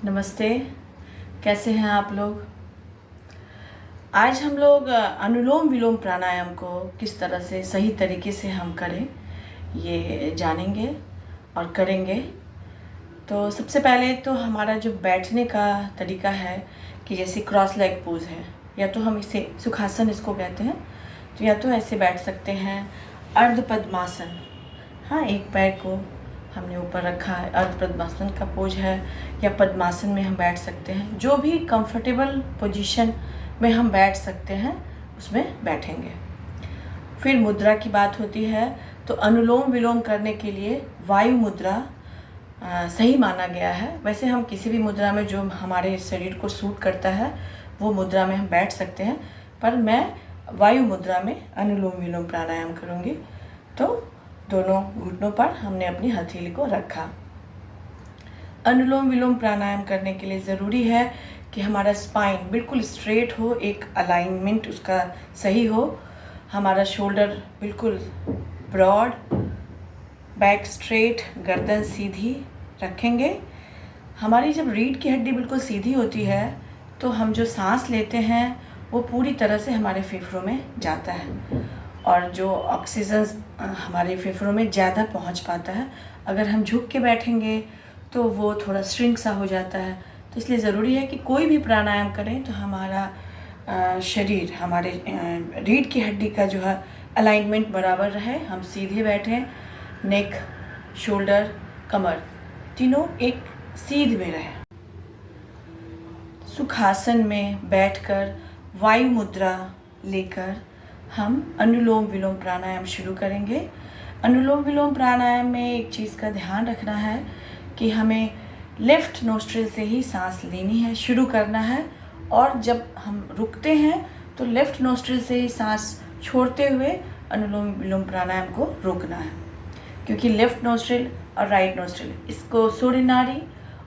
नमस्ते। कैसे हैं आप लोग। आज हम लोग अनुलोम विलोम प्राणायाम को किस तरह से सही तरीके से हम करें ये जानेंगे और करेंगे। तो सबसे पहले तो हमारा जो बैठने का तरीका है कि जैसे क्रॉस लेग पोज है, या तो हम इसे सुखासन इसको कहते हैं, तो या तो ऐसे बैठ सकते हैं। अर्ध पद्मासन, हाँ, एक पैर को हमने ऊपर रखा है, अर्ध पद्मासन का पोज है, या पद्मासन में हम बैठ सकते हैं। जो भी कंफर्टेबल पोजीशन में हम बैठ सकते हैं उसमें बैठेंगे। फिर मुद्रा की बात होती है, तो अनुलोम विलोम करने के लिए वायु मुद्रा सही माना गया है। वैसे हम किसी भी मुद्रा में जो हमारे शरीर को सूट करता है वो मुद्रा में हम बैठ सकते हैं, पर मैं वायु मुद्रा में अनुलोम विलोम प्राणायाम करूँगी। तो दोनों घुटनों पर हमने अपनी हथेली को रखा। अनुलोम विलोम प्राणायाम करने के लिए ज़रूरी है कि हमारा स्पाइन बिल्कुल स्ट्रेट हो, एक अलाइनमेंट उसका सही हो, हमारा शोल्डर बिल्कुल ब्रॉड, बैक स्ट्रेट, गर्दन सीधी रखेंगे। हमारी जब रीढ़ की हड्डी बिल्कुल सीधी होती है तो हम जो सांस लेते हैं वो पूरी तरह से हमारे फेफड़ों में जाता है और जो ऑक्सीजन हमारे फेफड़ों में ज़्यादा पहुंच पाता है। अगर हम झुक के बैठेंगे तो वो थोड़ा श्रिंक सा हो जाता है। तो इसलिए ज़रूरी है कि कोई भी प्राणायाम करें तो हमारा शरीर, हमारे रीढ़ की हड्डी का जो है अलाइनमेंट बराबर रहे, हम सीधे बैठें, नेक, शोल्डर, कमर तीनों एक सीध में रहे। सुखासन में बैठकर वायु मुद्रा लेकर हम अनुलोम विलोम प्राणायाम शुरू करेंगे। अनुलोम विलोम प्राणायाम में एक चीज़ का ध्यान रखना है कि हमें लेफ़्ट नोस्ट्रिल से ही सांस लेनी है, शुरू करना है, और जब हम रुकते हैं तो लेफ़्ट नोस्ट्रिल से ही सांस छोड़ते हुए अनुलोम विलोम प्राणायाम को रोकना है। क्योंकि लेफ़्ट नोस्ट्रिल और राइट नोस्ट्रिल, इसको सूर्य नाड़ी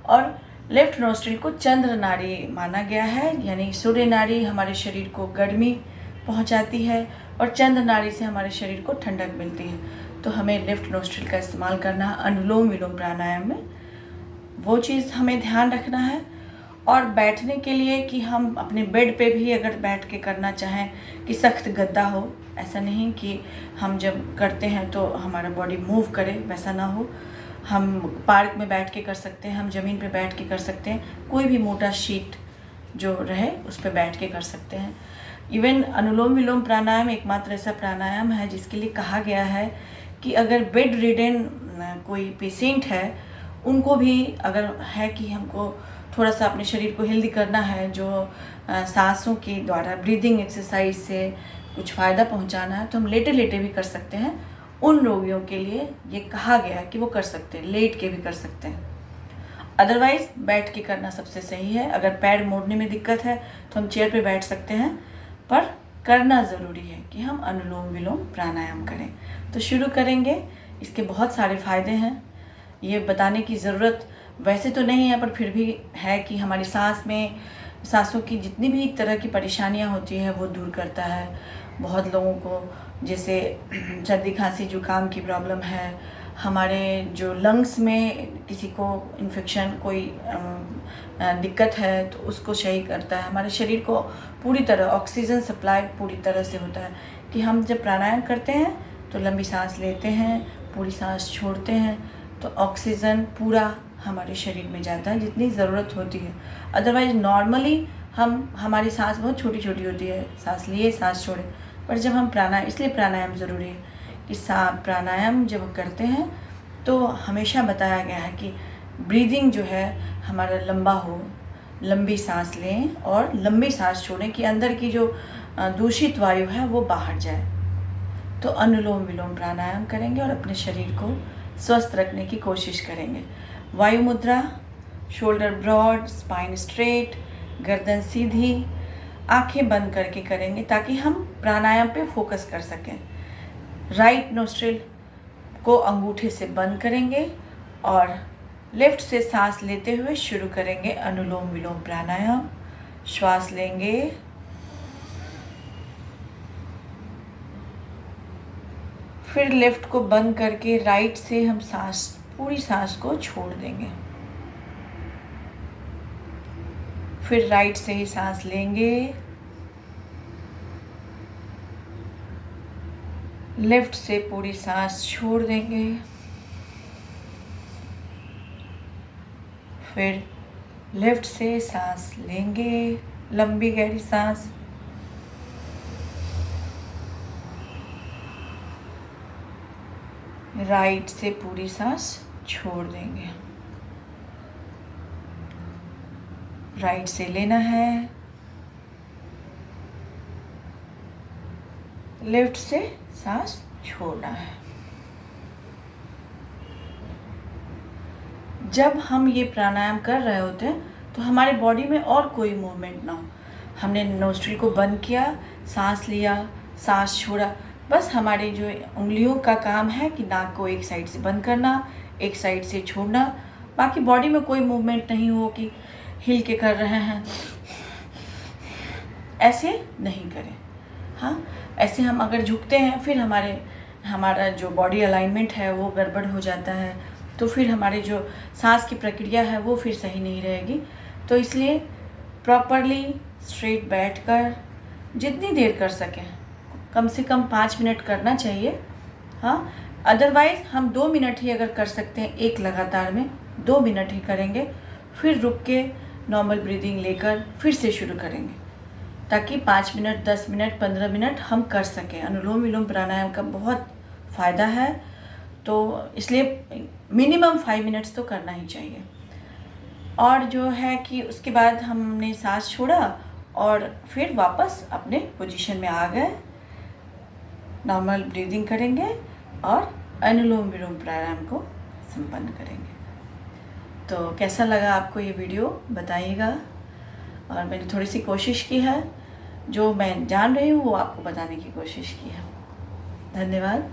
और लेफ़्ट नोस्ट्रिल को चंद्र नाड़ी माना गया है। यानी सूर्य नाड़ी हमारे शरीर को गर्मी पहुंचाती है और चंद्र नाड़ी से हमारे शरीर को ठंडक मिलती है। तो हमें लेफ़्ट नोस्ट्रिल का इस्तेमाल करना है अनुलोम विलोम प्राणायाम में, वो चीज़ हमें ध्यान रखना है। और बैठने के लिए कि हम अपने बेड पे भी अगर बैठ के करना चाहें कि सख्त गद्दा हो, ऐसा नहीं कि हम जब करते हैं तो हमारा बॉडी मूव करे, वैसा ना हो। हम पार्क में बैठ के कर सकते हैं, हम ज़मीन पे बैठ के कर सकते हैं, कोई भी मोटा शीट जो रहे उस पर बैठ के कर सकते हैं। इवन अनुलोम विलोम प्राणायाम एकमात्र ऐसा प्राणायाम है जिसके लिए कहा गया है कि अगर बेड रिडन कोई पेशेंट है, उनको भी अगर है कि हमको थोड़ा सा अपने शरीर को हेल्दी करना है, जो सांसों के द्वारा ब्रीदिंग एक्सरसाइज से कुछ फ़ायदा पहुंचाना है, तो हम लेटे लेटे भी कर सकते हैं। उन रोगियों के लिए ये कहा गया है कि वो कर सकते हैं, लेट के भी कर सकते हैं। अदरवाइज़ बैठ के करना सबसे सही है। अगर पैर मोड़ने में दिक्कत है तो हम चेयर पे बैठ सकते हैं, पर करना ज़रूरी है कि हम अनुलोम विलोम प्राणायाम करें। तो शुरू करेंगे। इसके बहुत सारे फ़ायदे हैं, ये बताने की ज़रूरत वैसे तो नहीं है, पर फिर भी है कि हमारी सांसों की जितनी भी तरह की परेशानियां होती है वो दूर करता है। बहुत लोगों को जैसे सर्दी खांसी जुकाम की प्रॉब्लम है, हमारे जो लंग्स में किसी को इन्फेक्शन कोई दिक्कत है तो उसको सही करता है। हमारे शरीर को पूरी तरह ऑक्सीजन सप्लाई पूरी तरह से होता है कि हम जब प्राणायाम करते हैं तो लंबी सांस लेते हैं, पूरी सांस छोड़ते हैं, तो ऑक्सीजन पूरा हमारे शरीर में जाता है जितनी ज़रूरत होती है। अदरवाइज नॉर्मली हमारी सांस बहुत छोटी छोटी होती है, सांस लिए सांस छोड़े, पर जब हम इसलिए प्राणायाम ज़रूरी है कि प्राणायाम जब करते हैं तो हमेशा बताया गया है कि ब्रीदिंग जो है हमारा लंबा हो, लंबी सांस लें और लंबी सांस छोड़ें कि अंदर की जो दूषित वायु है वो बाहर जाए। तो अनुलोम विलोम प्राणायाम करेंगे और अपने शरीर को स्वस्थ रखने की कोशिश करेंगे। वायु मुद्रा, शोल्डर ब्रॉड, स्पाइन स्ट्रेट, गर्दन सीधी, आंखें बंद करके करेंगे ताकि हम प्राणायाम पे फोकस कर सकें। राइट नोस्ट्रिल को अंगूठे से बंद करेंगे और लेफ्ट से सांस लेते हुए शुरू करेंगे अनुलोम विलोम प्राणायाम। श्वास लेंगे, फिर लेफ्ट को बंद करके राइट से हम पूरी सांस को छोड़ देंगे। फिर राइट से ही सांस लेंगे, लेफ्ट से पूरी सांस छोड़ देंगे, फिर लेफ्ट से सांस लेंगे, लंबी गहरी सांस, राइट से पूरी सांस छोड़ देंगे। राइट से लेना है, लेफ्ट से सांस छोड़ना है। जब हम ये प्राणायाम कर रहे होते हैं तो हमारे बॉडी में और कोई मूवमेंट ना हो। हमने नोस्ट्रिल को बंद किया, सांस लिया, सांस छोड़ा, बस हमारे जो उंगलियों का काम है कि नाक को एक साइड से बंद करना, एक साइड से छोड़ना। बाकी बॉडी में कोई मूवमेंट नहीं हो कि हिल के कर रहे हैं, ऐसे नहीं करें। हाँ, ऐसे हम अगर झुकते हैं फिर हमारा जो बॉडी अलाइनमेंट है वो गड़बड़ हो जाता है, तो फिर हमारे जो सांस की प्रक्रिया है वो फिर सही नहीं रहेगी। तो इसलिए प्रॉपरली स्ट्रेट बैठकर जितनी देर कर सकें, कम से कम 5 मिनट करना चाहिए। हाँ, अदरवाइज़ हम 2 मिनट ही अगर कर सकते हैं, एक लगातार में 2 मिनट ही करेंगे, फिर रुक के नॉर्मल ब्रीदिंग लेकर फिर से शुरू करेंगे, ताकि 5 मिनट, 10 मिनट, 15 मिनट हम कर सकें। अनुलोम विलोम प्राणायाम का बहुत फ़ायदा है, तो इसलिए मिनिमम 5 मिनट्स तो करना ही चाहिए। और जो है कि उसके बाद हमने सांस छोड़ा और फिर वापस अपने पोजीशन में आ गए, नॉर्मल ब्रीदिंग करेंगे और अनुलोम विलोम प्राणायाम को संपन्न करेंगे। तो कैसा लगा आपको ये वीडियो बताइएगा। और मैंने थोड़ी सी कोशिश की है, जो मैं जान रही हूँ वो आपको बताने की कोशिश की है। धन्यवाद।